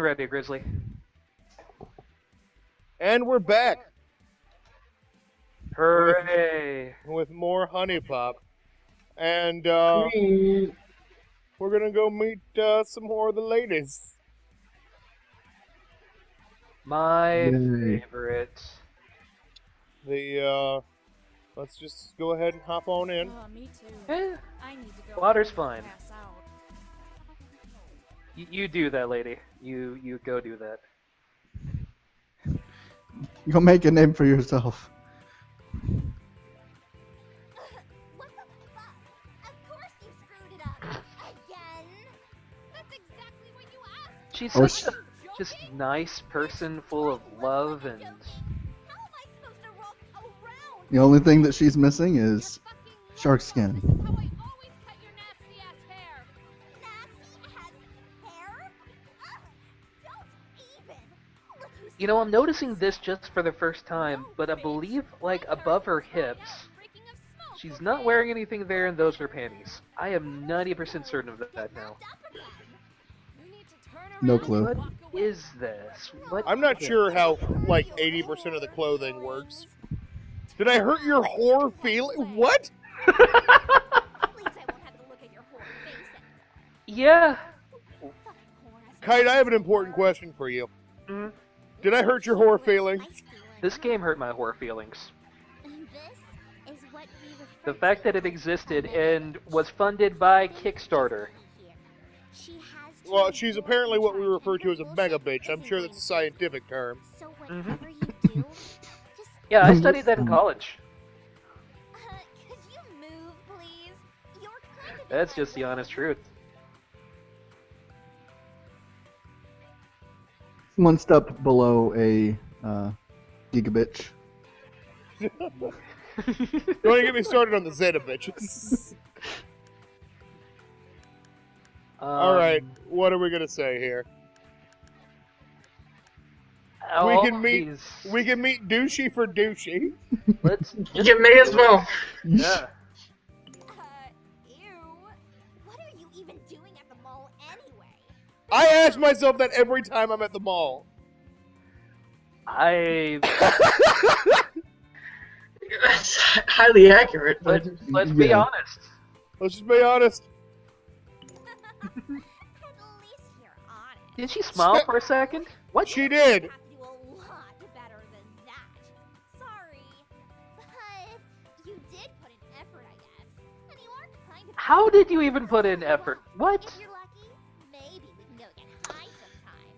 ready, Grizzly. And we're back Hooray! with more HuniePop. And Sweet. we're going to go meet some more of the ladies. My Yay. favorite. Let's just go ahead and hop on in. Oh, me too. Eh, I need to go. water's home fine. and pass out. You do that, lady. You go do that. You'll make a name for yourself. What the fuck? Of course you screwed it up. Again? That's exactly what you asked. She's Or such a just nice person, full of love and. How am I supposed to walk around? The only thing that she's missing is You're fucking shark moron. skin. This is how I always cut your nasty ass hair. Nasty ass hair? Ugh, don't even. Look who's You know, I'm noticing this just for the first time, but I believe, like, above her hips, she's not wearing anything there, and those are panties. I am 90% certain of that now. You need to turn around No and clue. What walk away. is this? What? I'm not is- sure how, like, 80% of the clothing works. Did I hurt your whore feeling? What? At least I won't have to look at your whole face anymore. Yeah. Fucking whore ass. Kite, I have an important question for you. Mm, Did I hurt your whore feelings? this game hurt my horror feelings. This is what we refer The fact that it to as existed mega and was funded by Kickstarter. She has Well, two she's very apparently what we tiny refer to as a mega bullshit bitch. I'm isn't sure going that's a to scientific term. So Mhm. whatever you do, just Yeah, I studied that in college. could you move, please? You're kind of That's in my just the way. honest truth. One step below a gigabitch. Don't even get me started on the Zeta bitches. All right, what are we gonna say here? all can meet- these- We can meet douchey for douchey. Let's. You may as well. Yeah. Ew. What are you even doing at the mall anyway? I ask myself that every time I'm at the mall. I That's highly accurate, but let's be Yeah. honest. Let's just be honest. At least you're honest. Did she smile for a second? What? She did. You have to do a lot better than that. Sorry. But you did put in effort, I guess. And you are kind of... How did you even put in effort? What? If you're lucky, maybe we can go get high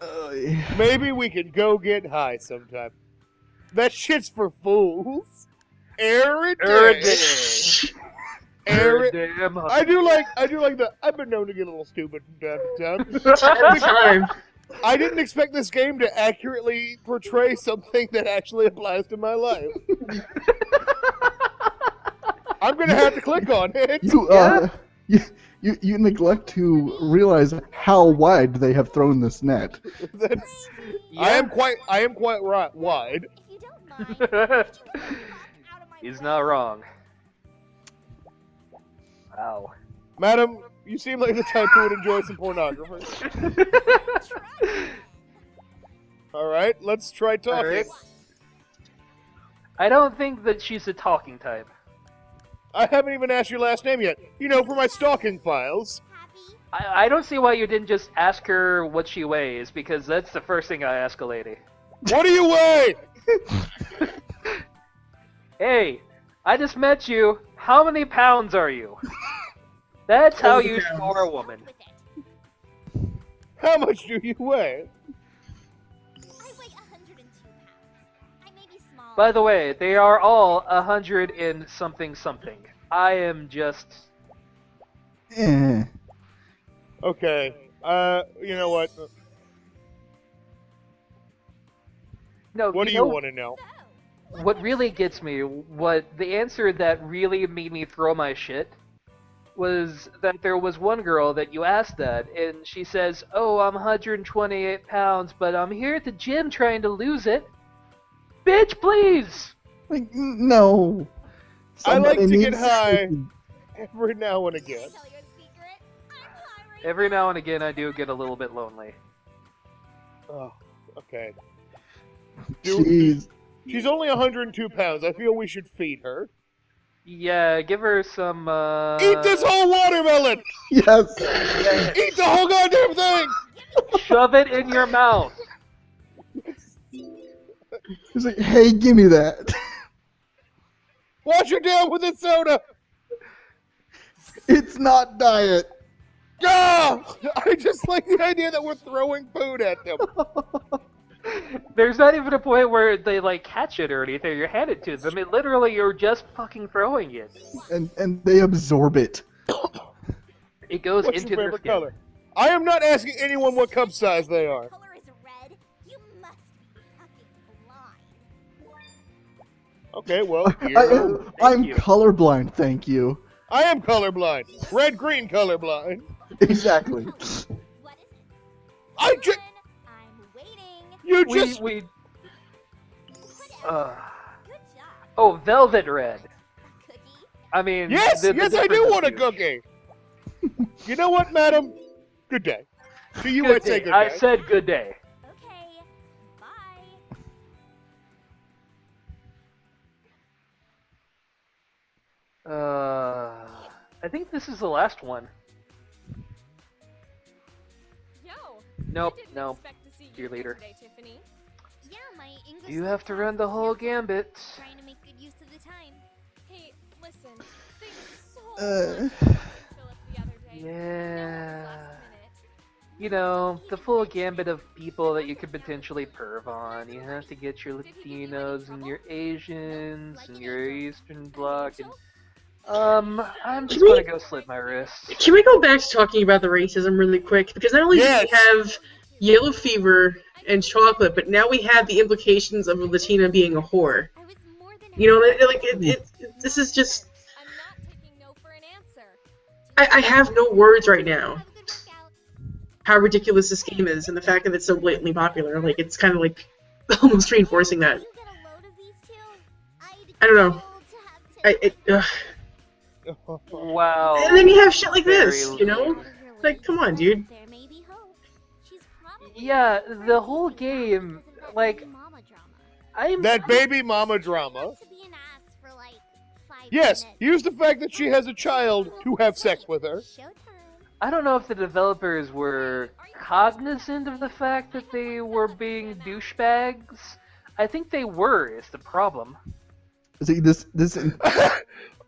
sometime. Yeah. Maybe we can go get high sometime. That shit's for fools. Every day. Every- Damn. I do like the. I've been known to get a little stupid from time to time. every time. I didn't expect this game to accurately portray something that actually applies to my life. I'm gonna have to click on it. You neglect to realize how wide they have thrown this net. That's, Yeah. I am quite right wide. If you don't mind, could you get the fuck out of my He's way? not wrong. Wow. Madam, you seem like the type who would enjoy some pornography. Alright, let's try talking. Alright. I don't think that she's a talking type. I haven't even asked your last name yet. You know, for my stalking files. Happy? I don't see why you didn't just ask her what she weighs, because that's the first thing I ask a lady. What do you weigh? Hey, I just met you. How many pounds are you? That's how you Pounds. score a woman. With it. How much do you weigh? I weigh 102 pounds. I may be small. By the way, they are all 100 and something something. I am just... Eh. Okay. You know what? No, What do know you want to know? What really gets me, the answer that really made me throw my shit, was that there was one girl that you asked that, and she says, "Oh, I'm 128 pounds, but I'm here at the gym trying to lose it." Bitch, please! Like, no. I like Somebody to get needs high. Every now and again. Tell you a secret. I'm high right Every now. now and again I do get a little bit lonely. Oh, okay. Dude, Jeez. she's only 102 pounds. I feel we should feed her. Yeah, give her some. Eat this whole watermelon! Yes. Yeah, Eat the whole goddamn thing! shove it in your mouth. He's like, hey, give me that. Wash her down with a soda! It's not diet. Ah! I just like the idea that we're throwing food at them. There's not even a point where they like catch it or anything. You hand it to them. It literally, you're just fucking throwing it. And they absorb it. It goes What's into your their favorite skin. color? I am not asking anyone what cup size they are. Color is red. You must be fucking blind. Okay, well, I'm you. colorblind, thank you. I am colorblind. Red-green colorblind. Exactly. What is it? I just... I'm waiting. You We just... Good uh, job. oh, velvet red. A cookie? I mean, Yes, the yes, I do difference want a is huge. cookie. You know what, madam? Good day. To you, Good I'd say day. good I day. said good day. Okay. Bye. I think this is the last one. Yo. Nope, I didn't no. expect to see you Dear here leader. today, Tiffany. Yeah, my English. You have to run the whole gambit. Trying to make good use of the time. Hey, listen. Things so Uh. much better with Philip the other day. Yeah. Now it's last minute. You know, the full gambit of people that you could potentially perv on. You have to get your Latinos and your Asians and your Eastern Bloc and I'm just Can we- gonna go slit my wrist. Can we go back to talking about the racism really quick? Because not only Yes. do we have yellow fever and chocolate, but now we have the implications of a Latina being a whore. I was more than You know, happy like this is just. I'm not taking no for an answer. I have no words right now. Have a good workout. How ridiculous this game is, and the fact that it's so blatantly popular. Like it's kind of like almost reinforcing that. You get a load of these two? I don't know. I'd kill to have Wow. And then you have shit like Very this, you know? lame. Like, come on, dude. There may be hope. She's probably Yeah, the whole game, like, mama drama. I'm That baby mama drama. To be an ass for like 5 Yes, minutes. use the fact that she has a child to have sex with her. Showtime. I don't know if the developers were cognizant of the fact that they were being douchebags. I think they were, is the problem. See, this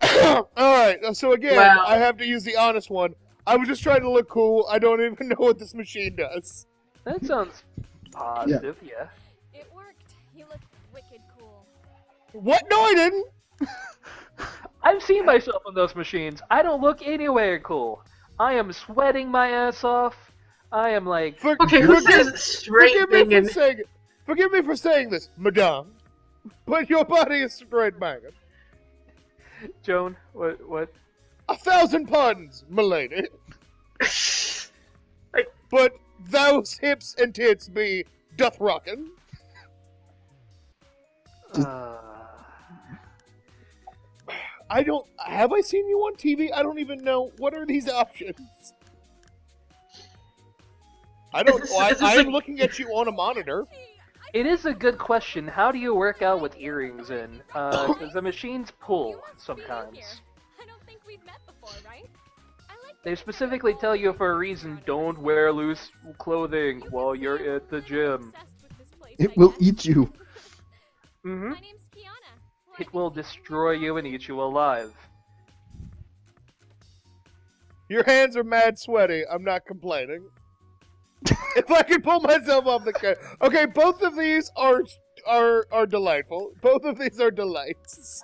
Alright, so again, Wow. I have to use the honest one. I was just trying to look cool. I don't even know what this machine does. That sounds positive, yeah. It worked. You look wicked cool. What? No, I didn't. I've seen myself on those machines. I don't look anywhere cool. I am sweating my ass off. I am like, Okay, who forgive, says straight forgive me thing for saying forgive me for saying this, madame. But your body is straight banging. Joan, what? 1,000 pardons, milady. But those hips and tits be doth rockin'. I don't. Have I seen you on TV? I don't even know. What are these options? I don't. Is this I'm like- looking at you on a monitor. It is a good question. How do you work out with earrings in? Because the machines pull You must be new sometimes. here. I don't think we've met before, right? I like They specifically tell you for a reason, don't wear loose clothing while you're at the gym. obsessed with this place, it I will guess. eat you. Mm-hmm. My name's Kiana. It will destroy you and eat you alive. Your hands are mad sweaty. I'm not complaining. If I can pull myself off the couch. Okay, both of these are delightful. Both of these are delights.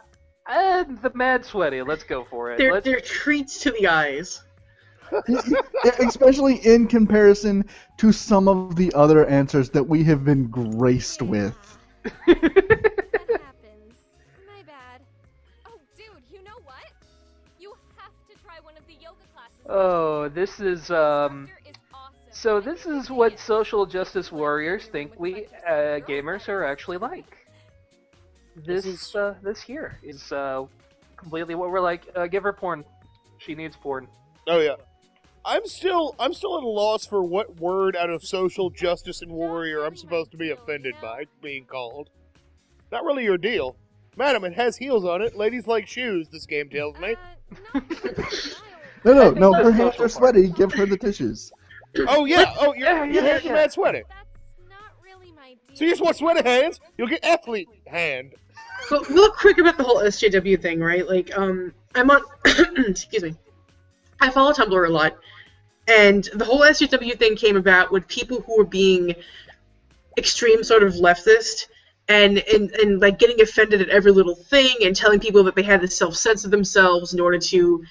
And the mad sweaty, let's go for it. They're treats to the eyes. Especially in comparison to some of the other answers that we have been graced with. That happens. My bad. Oh, dude, you know what? You have to try one of the yoga classes. Oh, this is Instructor is awesome. So this is what social justice warriors think we gamers are actually like. This here is completely what we're like. Give her porn. She needs porn. Oh yeah. I'm still at a loss for what word out of social justice and warrior I'm supposed to be offended by being called. Not really your deal. Madam, it has heels on it. Ladies like shoes, this game tells me. Not really my style. No, the her hands social are sweaty. Give her the tissues. Oh, yeah. Oh, your hands are mad sweaty. That's not really my deal. So you just want sweaty hands? You'll get athlete hand. But real quick about the whole SJW thing, right? Like, I'm on, excuse me, I follow Tumblr a lot, and the whole SJW thing came about with people who were being extreme sort of leftist, and like getting offended at every little thing, and telling people that they had to self-censor themselves in order to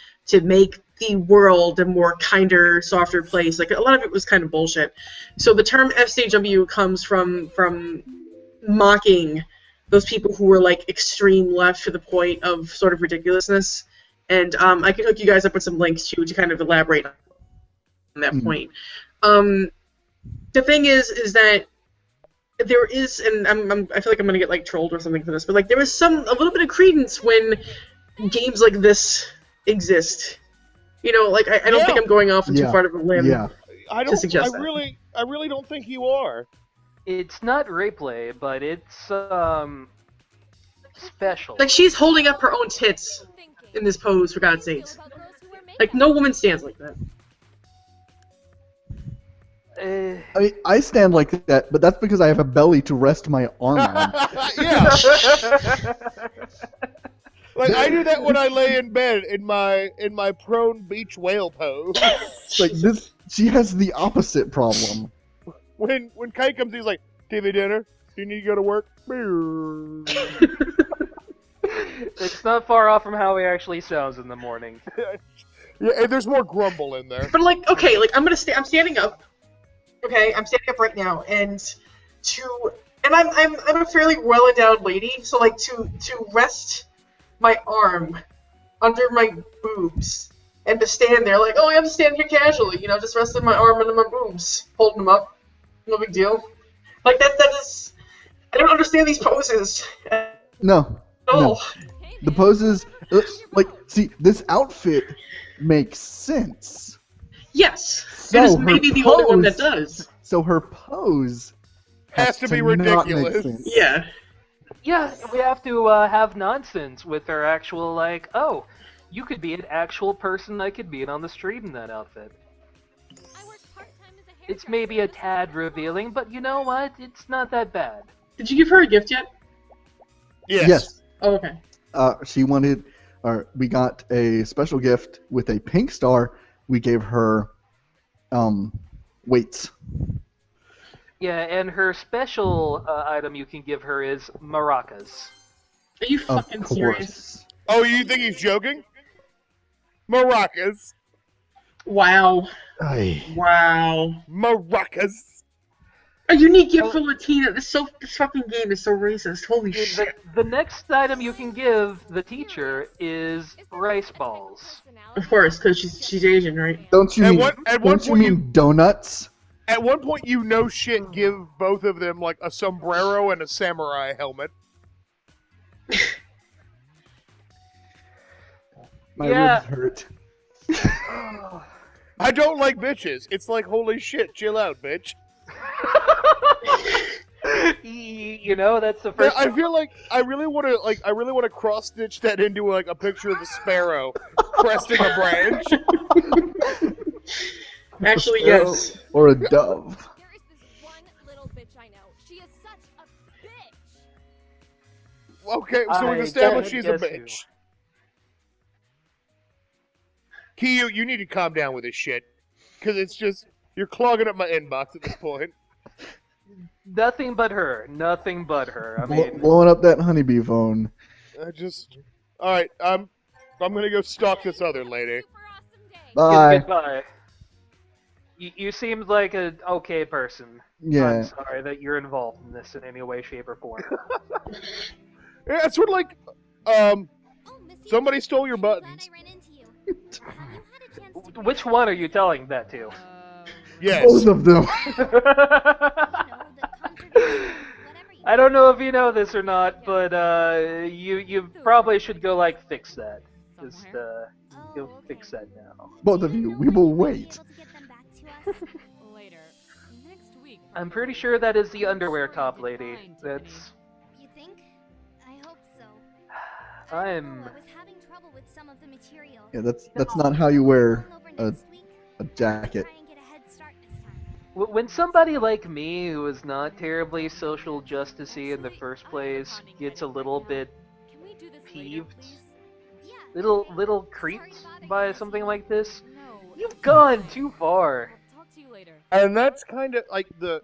make the world a more kinder, softer place. Like, a lot of it was kind of bullshit. So the term SJW comes from mocking those people who were like extreme left to the point of sort of ridiculousness. And I can hook you guys up with some links to kind of elaborate on that point. The thing is that there is, and I feel like I'm gonna get like trolled or something for this, but like there is a little bit of credence when games like this exist. You know, like I don't think I'm going off on too far of a limb. Yeah. I really don't think you are. It's not replay, but it's special. Like, she's holding up her own tits in this pose, for God's sakes. Like, no woman stands like that. I mean, I stand like that, but that's because I have a belly to rest my arm on. Yeah. Like, I do that when I lay in bed in my prone beach whale pose. Like this, she has the opposite problem. When Kite comes, he's like, TV dinner? Do you need to go to work? It's not far off from how he actually sounds in the morning. Yeah, and there's more grumble in there. But like, okay, like I'm standing up. Okay, I'm standing up right now, and I'm a fairly well endowed lady, so like to rest my arm under my boobs and to stand there like, oh, I'm standing here casually, you know, just resting my arm under my boobs, holding them up, no big deal. Like that is, I don't understand these poses. No. No. The poses, like, see, this outfit makes sense. Yes, So it is her maybe the only one that pose- does. So her pose Has to be not make ridiculous. sense. Yeah. Yeah, we have to have nonsense with our actual, like, oh, you could be an actual person I could meet on the street in that outfit. I work part-time as a It's hairdresser maybe a at this tad hospital. revealing, but you know what? It's not that bad. Did you give her a gift yet? Yes. Oh, okay. She wanted, or we got a special gift with a pink star. We gave her, weights. Yeah, and her special item you can give her is maracas. Are you Of fucking serious? course. Oh, you think he's joking? Maracas. Wow. Ay. Wow. Maracas. A unique gift for Latina. This fucking game is so racist. Holy The, shit. the next item you can give the teacher is rice balls. Of course, because she's Asian, right? Don't you At mean? one Don't you point mean donuts? At one point, you no shit give both of them like a sombrero and a samurai helmet. My Yeah. ribs hurt. I don't like bitches. It's like, holy shit, chill out, bitch. You know, that's the Yeah, first. I feel like I really want to cross stitch that into like a picture of a sparrow cresting a branch. Actually, yes. Or a dove. There is this one little bitch I know. She is such a bitch. Okay, so we've I established she's a guess you. bitch. Kiyu, you need to calm down with this shit, because it's just you're clogging up my inbox at this point. Nothing but her. Nothing but her. I mean, Blowing up that honeybee phone. All right, I'm gonna go stalk this other lady. Super awesome day. Bye. goodbye. You seemed like an okay person. I'm Yeah. sorry that you're involved in this in any way, shape, or form. Yeah, it's sort of like Oh, Missy, somebody stole your I'm glad buttons. I ran into you. Have you had a chance to Which one are you telling that to? Yes. Both of them. I don't know if you know this or not, but you probably should go like fix that. Just somewhere. go Oh, fix that now. Both of you, we will wait. Later. Next week. I'm probably. pretty sure that is the I'm underwear sure top you did lady. fine, Tiffany. That's. You think? I hope so. I'm. I was having trouble with some of the material. Yeah, that's not how you wear Going a, over next week. a jacket. Try and get a head start this time. When somebody like me, who is not terribly social justicey in the Actually, first I have a place, pounding gets a headache little right now. bit Can we do this later, peeved, please? Yeah. little okay. creeped Sorry to bother by you, something Miss like this, No. you've it's gone fine. too far. I'll talk to you later. And that's kind of like the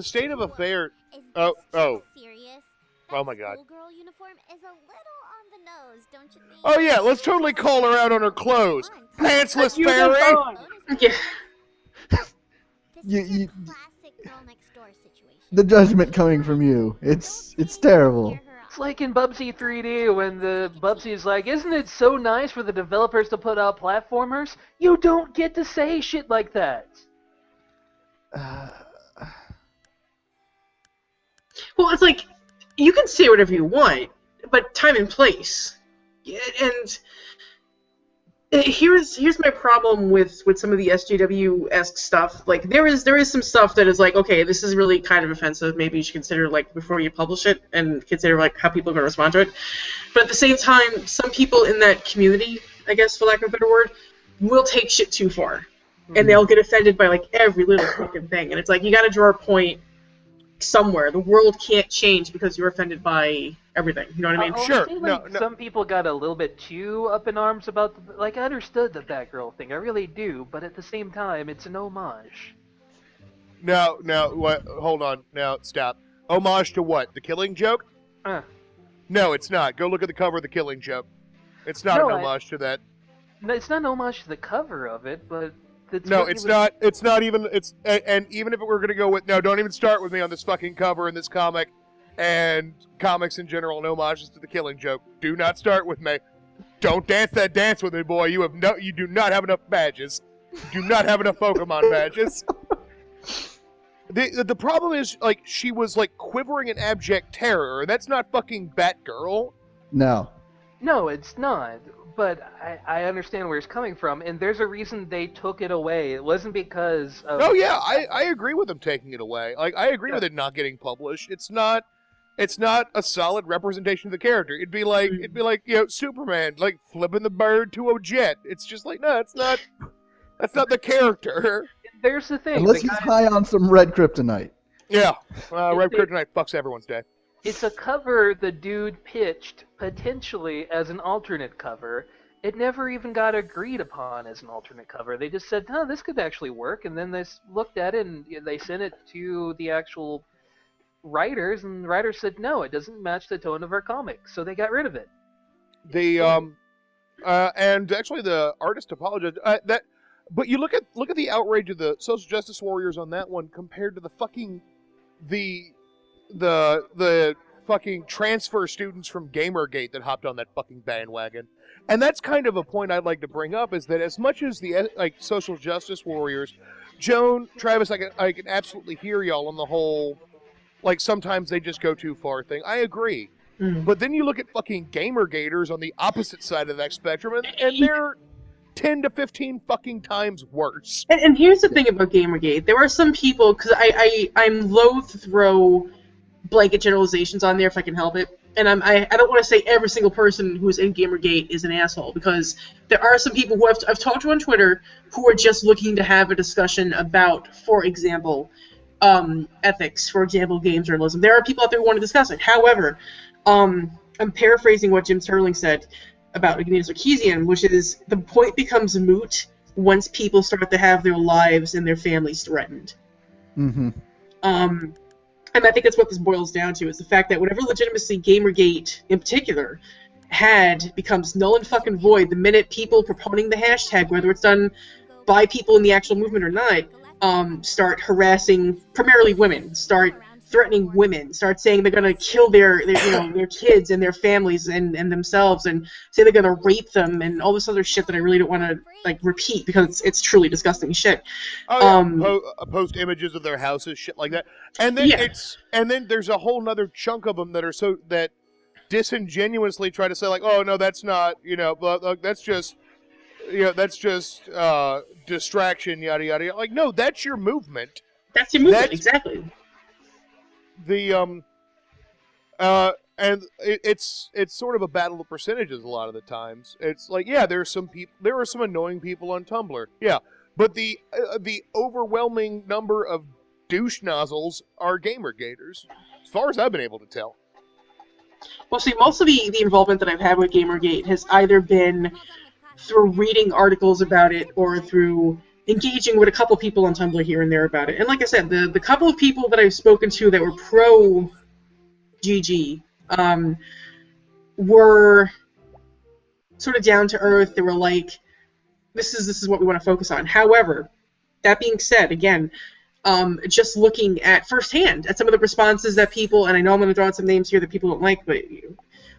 state of affairs. Is Oh, this oh. serious? Oh my God. Schoolgirl uniform is a little on the nose, don't you think? Oh yeah, let's totally call her out on her clothes. Pantsless You fairy. gone. Yeah. This You- is you- a classic girl next door situation. The judgment coming from you. It's terrible. It's like in Bubsy 3D when the Bubsy's like, isn't it so nice for the developers to put out platformers? You don't get to say shit like that. Well, it's like you can say whatever you want, but time and place. Yeah, and here's my problem with some of the SJW-esque stuff. Like there is some stuff that is like, okay, this is really kind of offensive. Maybe you should consider like before you publish it and consider like how people are going to respond to it. But at the same time, some people in that community, I guess for lack of a better word, will take shit too far, and they'll get offended by like every little fucking thing. And it's like you got to draw a point somewhere. The world can't change because you're offended by everything. You know what I mean? Sure, I think, no, like, no. some people got a little bit too up in arms about the, like, I understood the Batgirl thing, I really do, but at the same time, it's an homage. No, what? Hold on. Now, stop. Homage to what? The Killing Joke? No, it's not. Go look at the cover of the Killing Joke. It's not No, an homage to that. No, it's not an homage to the cover of it, but it's No, what he it's was- not. It's not even. It's and even if it were going to go with, no, don't even start with me on this fucking cover in this comic, and comics in general and homages to the Killing Joke. Do not start with me. Don't dance that dance with me, boy. You do not have enough badges. Do not have enough Pokemon badges. The problem is, like, she was like quivering in abject terror. That's not fucking Batgirl. No. No, it's not. But I understand where it's coming from, and there's a reason they took it away. It wasn't because of... Oh yeah, I agree with them taking it away. Like, I agree with it not getting published. It's not a solid representation of the character. It'd be like Superman like flipping the bird to a jet. It's just like, no, it's not. That's not the character. There's the thing. Unless the he's guy- high on some red kryptonite. Yeah, Red It- Kryptonite fucks everyone's day. It's a cover the dude pitched potentially as an alternate cover. It never even got agreed upon as an alternate cover. They just said, "No, this could actually work," and then they looked at it and they sent it to the actual writers, and the writers said, "No, it doesn't match the tone of our comic," so they got rid of it. And actually the artist apologized. But you look at the outrage of the social justice warriors on that one compared to the fucking the fucking transfer students from Gamergate that hopped on that fucking bandwagon. And that's kind of a point I'd like to bring up, is that as much as the like social justice warriors, Joan, Travis, I can absolutely hear y'all on the whole, like, sometimes they just go too far thing. I agree. But then you look at fucking Gamergaters on the opposite side of that spectrum, and they're 10 to 15 fucking times worse. And here's the thing about Gamergate. There are some people, because I'm loath to throw blanket generalizations on there if I can help it. And I don't want to say every single person who's in Gamergate is an asshole, because there are some people who I've talked to on Twitter who are just looking to have a discussion about, for example, ethics, for example, game journalism. There are people out there who want to discuss it. However, I'm paraphrasing what Jim Sterling said about Ignatius Sarkeesian, which is the point becomes moot once people start to have their lives and their families threatened. Mm-hmm. And I think that's what this boils down to, is the fact that whatever legitimacy Gamergate in particular had becomes null and fucking void the minute people proponing the hashtag, whether it's done by people in the actual movement or not, start harassing primarily women, start threatening women, start saying they're gonna kill their kids and their families and themselves, and say they're gonna rape them and all this other shit that I really don't want to like repeat because it's truly disgusting shit. Post images of their houses, shit like that, and then Yeah. and then there's a whole nother chunk of them that are so that disingenuously try to say like, oh no, that's not, that's just, distraction, yada yada yada. Like, no, that's your movement. That's your movement, exactly. The and it's sort of a battle of percentages a lot of the times. It's like, yeah, there are some annoying people on Tumblr, yeah, but the overwhelming number of douche nozzles are Gamergaters, as far as I've been able to tell. Well, see, most of the involvement that I've had with Gamergate has either been through reading articles about it or through engaging with a couple people on Tumblr here and there about it. And like I said, the couple of people that I've spoken to that were pro GG were sort of down to earth. They were like, this is what we want to focus on. However, that being said, again, just looking at firsthand at some of the responses that people, and I know I'm going to throw out some names here that people don't like, but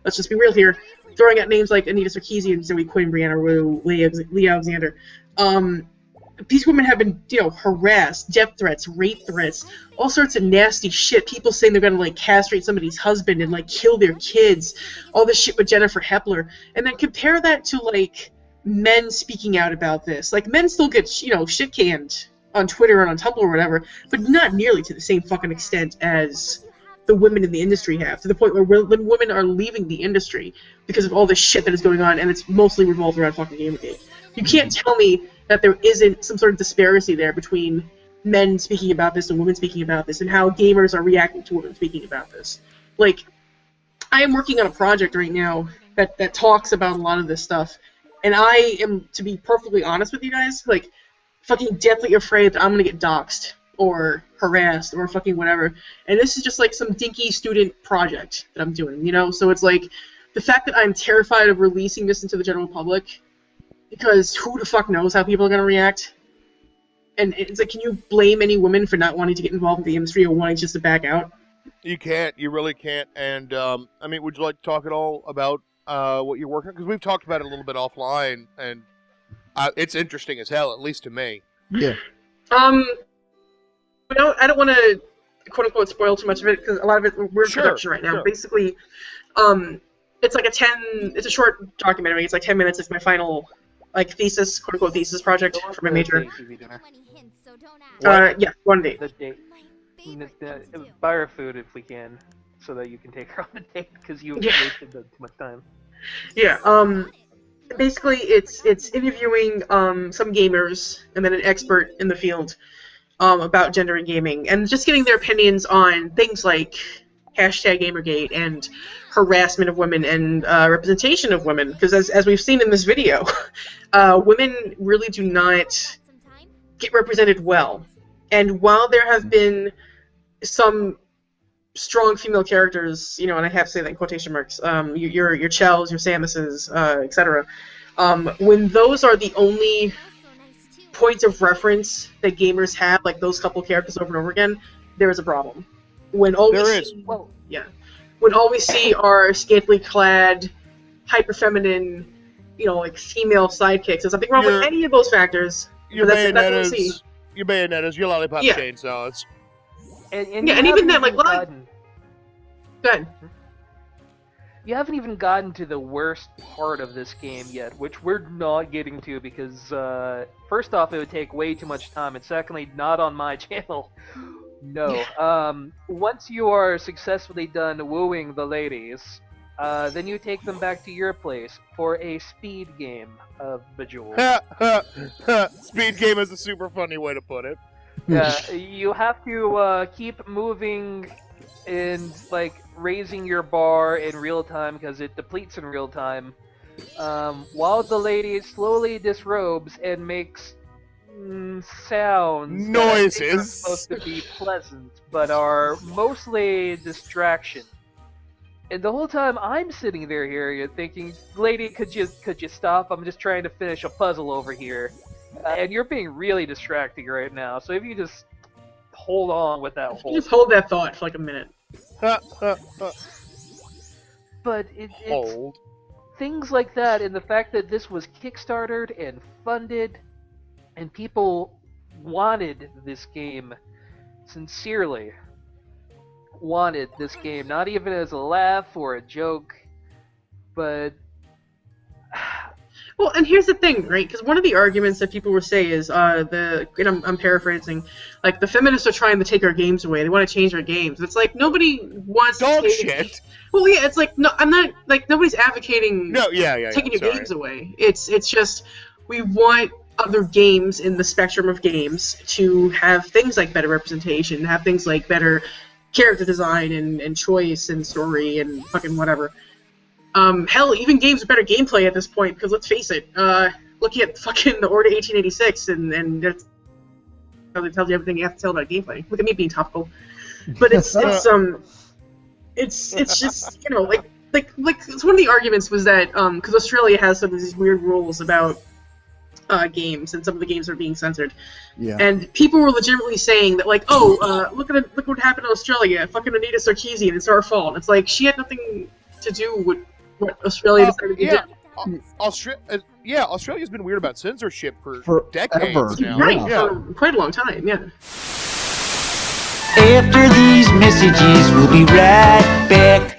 let's just be real here, throwing out names like Anita Sarkeesian, Zoe Quinn, Brianna Rue, Leah Alexander. These women have been, harassed, death threats, rape threats, all sorts of nasty shit. People saying they're going to, like, castrate somebody's husband and, like, kill their kids. All this shit with Jennifer Hepler. And then compare that to, like, men speaking out about this. Like, men still get, shit canned on Twitter and on Tumblr or whatever, but not nearly to the same fucking extent as the women in the industry have, to the point where women are leaving the industry because of all this shit that is going on, and it's mostly revolved around fucking Gamergate. You can't tell me that there isn't some sort of disparity there between men speaking about this and women speaking about this, and how gamers are reacting to women speaking about this. Like, I am working on a project right now that talks about a lot of this stuff, and I am, to be perfectly honest with you guys, like, fucking deathly afraid that I'm gonna get doxxed or harassed or fucking whatever. And this is just like some dinky student project that I'm doing, So it's like, the fact that I'm terrified of releasing this into the general public, because who the fuck knows how people are gonna react? And it's like, can you blame any women for not wanting to get involved in the industry or wanting just to back out? You can't. You really can't. And, would you like to talk at all about what you're working on? Because we've talked about it a little bit offline, and it's interesting as hell, at least to me. Yeah. I don't want to, quote unquote, spoil too much of it, because a lot of it, we're in production right now. Sure. Basically, it's like it's a short documentary. It's like 10 minutes. It's my final, thesis, quote unquote, thesis project for my major. Yeah, one date. The date. Buy her food if we can, so that you can take her on a date, because you wasted too much time. Yeah. Basically, it's interviewing some gamers and then an expert in the field about gender and gaming, and just getting their opinions on things like #Gamergate and harassment of women and representation of women. Because as we've seen in this video, women really do not get represented well. And while there have been some strong female characters, and I have to say that in quotation marks, your Chels, your Samuses, etc. When those are the only points of reference that gamers have, like those couple characters over and over again, there is a problem. When all we see are scantily clad, hyper feminine, female sidekicks, there's something wrong with any of those factors. Your Bayonettas, your Lollipop Chainsaws. And even then, go ahead. You haven't even gotten to the worst part of this game yet, which we're not getting to because, first off, it would take way too much time, and secondly, not on my channel. No. Once you are successfully done wooing the ladies, then you take them back to your place for a speed game of Bejeweled. Speed game is a super funny way to put it. You have to keep moving and raising your bar in real time because it depletes in real time, while the lady slowly disrobes and makes sounds noises that are supposed to be pleasant but are mostly distraction. And the whole time I'm sitting there here thinking, lady, could you stop? I'm just trying to finish a puzzle over here. And you're being really distracting right now, so if you just hold on with that whole... Just hold that thought for a minute. But it's things like that, and the fact that this was kickstarted and funded, and people wanted this game, sincerely wanted this game, not even as a laugh or a joke. But Well, and here's the thing, right? Because one of the arguments that people will say is, and I'm paraphrasing, like the feminists are trying to take our games away. They want to change our games. It's like nobody wants Dog to take... shit. Well, yeah, it's like no, I'm not like nobody's advocating No, yeah, taking your sorry. games away. It's just we want other games in the spectrum of games to have things like better representation, have things like better character design and choice and story and fucking whatever. Hell, even games with better gameplay at this point, because let's face it, looking at fucking the Order 1886 and that's probably tells you everything you have to tell about gameplay. Look at me being topical. But it's just, you know, like it's one of the arguments was that because Australia has some of these weird rules about games, and some of the games are being censored. Yeah. And people were legitimately saying that, like, oh, look what happened in Australia. Fucking Anita Sarkeesian, it's our fault. It's like she had nothing to do with what Australia decided to do. Australia's been weird about censorship for decades Forever. now. Right, Yeah. for quite a long time, yeah. After these messages, we'll be right back.